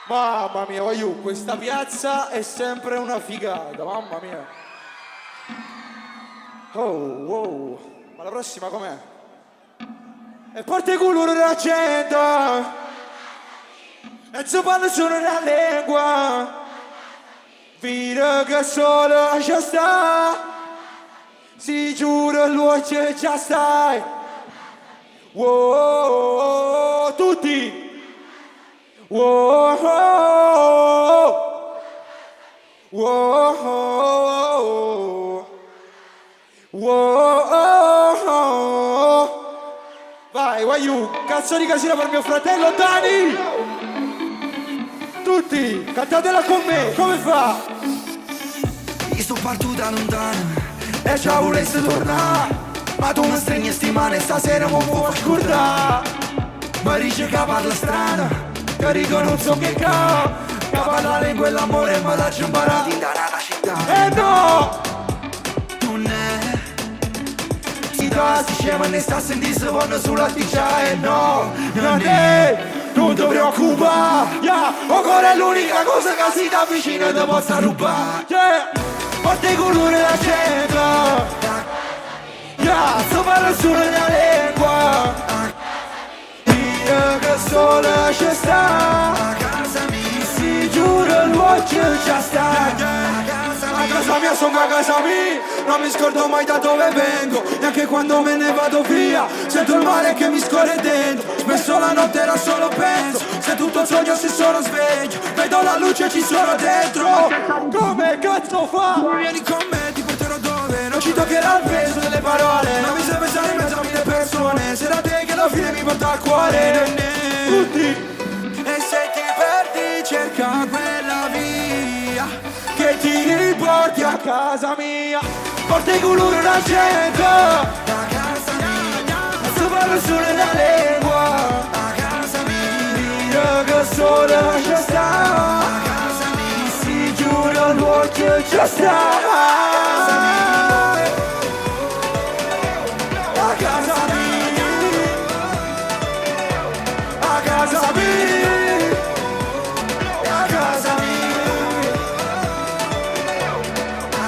Mamma mia, voglio, questa piazza è sempre una figata, mamma mia. Oh, wow. Ma la prossima com'è? E porta il culo della gente e si parla solo la lingua. Vita che solo ci sta, si giura l'uoce già stai. Wow, tutti. Wow, wow, wow. Vai, Waiu, cazzo di casino per mio fratello Dani! Tutti, cantatela con me, come fa? Io sto partito da lontano e già volessi tornare, ma tu mi stringi sti mani stasera mi puoi scordare. Mi dice che parla strana, che dico non so che parla la lingua e l'amore e mi lascia imparare. In dannata città No! non è, si dà, si scema e ne sta a sentire se vanno sulla ticcia. E no, non è, non ti preoccupare, yeah. O cuore è l'unica cosa che si ti avvicina e ti possa rubare, Yeah! porta i colori la gente, Yeah! sto parlo solo la lingua. Io che solo ci sta, a casa mia, si giura l'uoce già sta. A casa mia sono a casa mia, non mi scordo mai da dove vengo, neanche quando me ne vado via, sento il mare che mi scorre dentro, spesso la notte da solo penso, se tutto sogno se sono sveglio, vedo la luce ci sono dentro, come cazzo fa? Vieni con me, ti porterò dove Non ci toccherà il peso delle parole, non mi sai pensare in mezzo a mille persone, se da te che alla fine mi porta al cuore. tutti, E se ti perdi cerca quella via che ti riporti a casa mia, porta i colori la gente, a casa mia, se parlo solo la lingua, a casa mia, io che solo ci sta, a casa mia, si giura l'uoce ci sta, a casa mia, a casa mia, a casa mia, a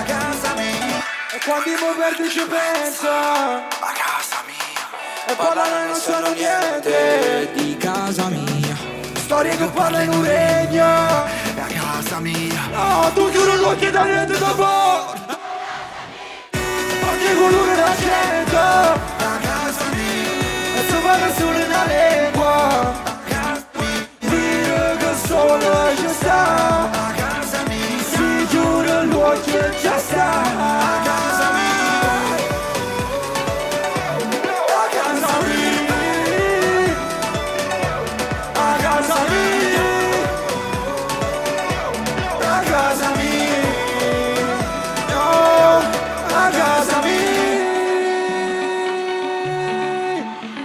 casa mia, e quando mi perdi ci penso, a casa mia, e parlare non sono niente, di casa mia, storie che parlano in un regno, a casa mia, no, tu chiudi l'occhio e da niente dopo, ogni colore la gente, a casa mia, e si parla solo una lingua, a casa mia, dire che solo ci sta, a casa mia, si giura l'occhio e già sta, a casa mia, a casa mia, a casa mia, a casa mia, no, a casa mia,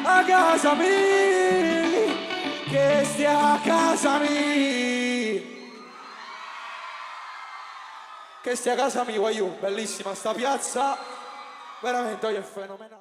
a casa mia, che stia a casa mia, che stia a casa mia, voglio, bellissima sta piazza, veramente è fenomenale.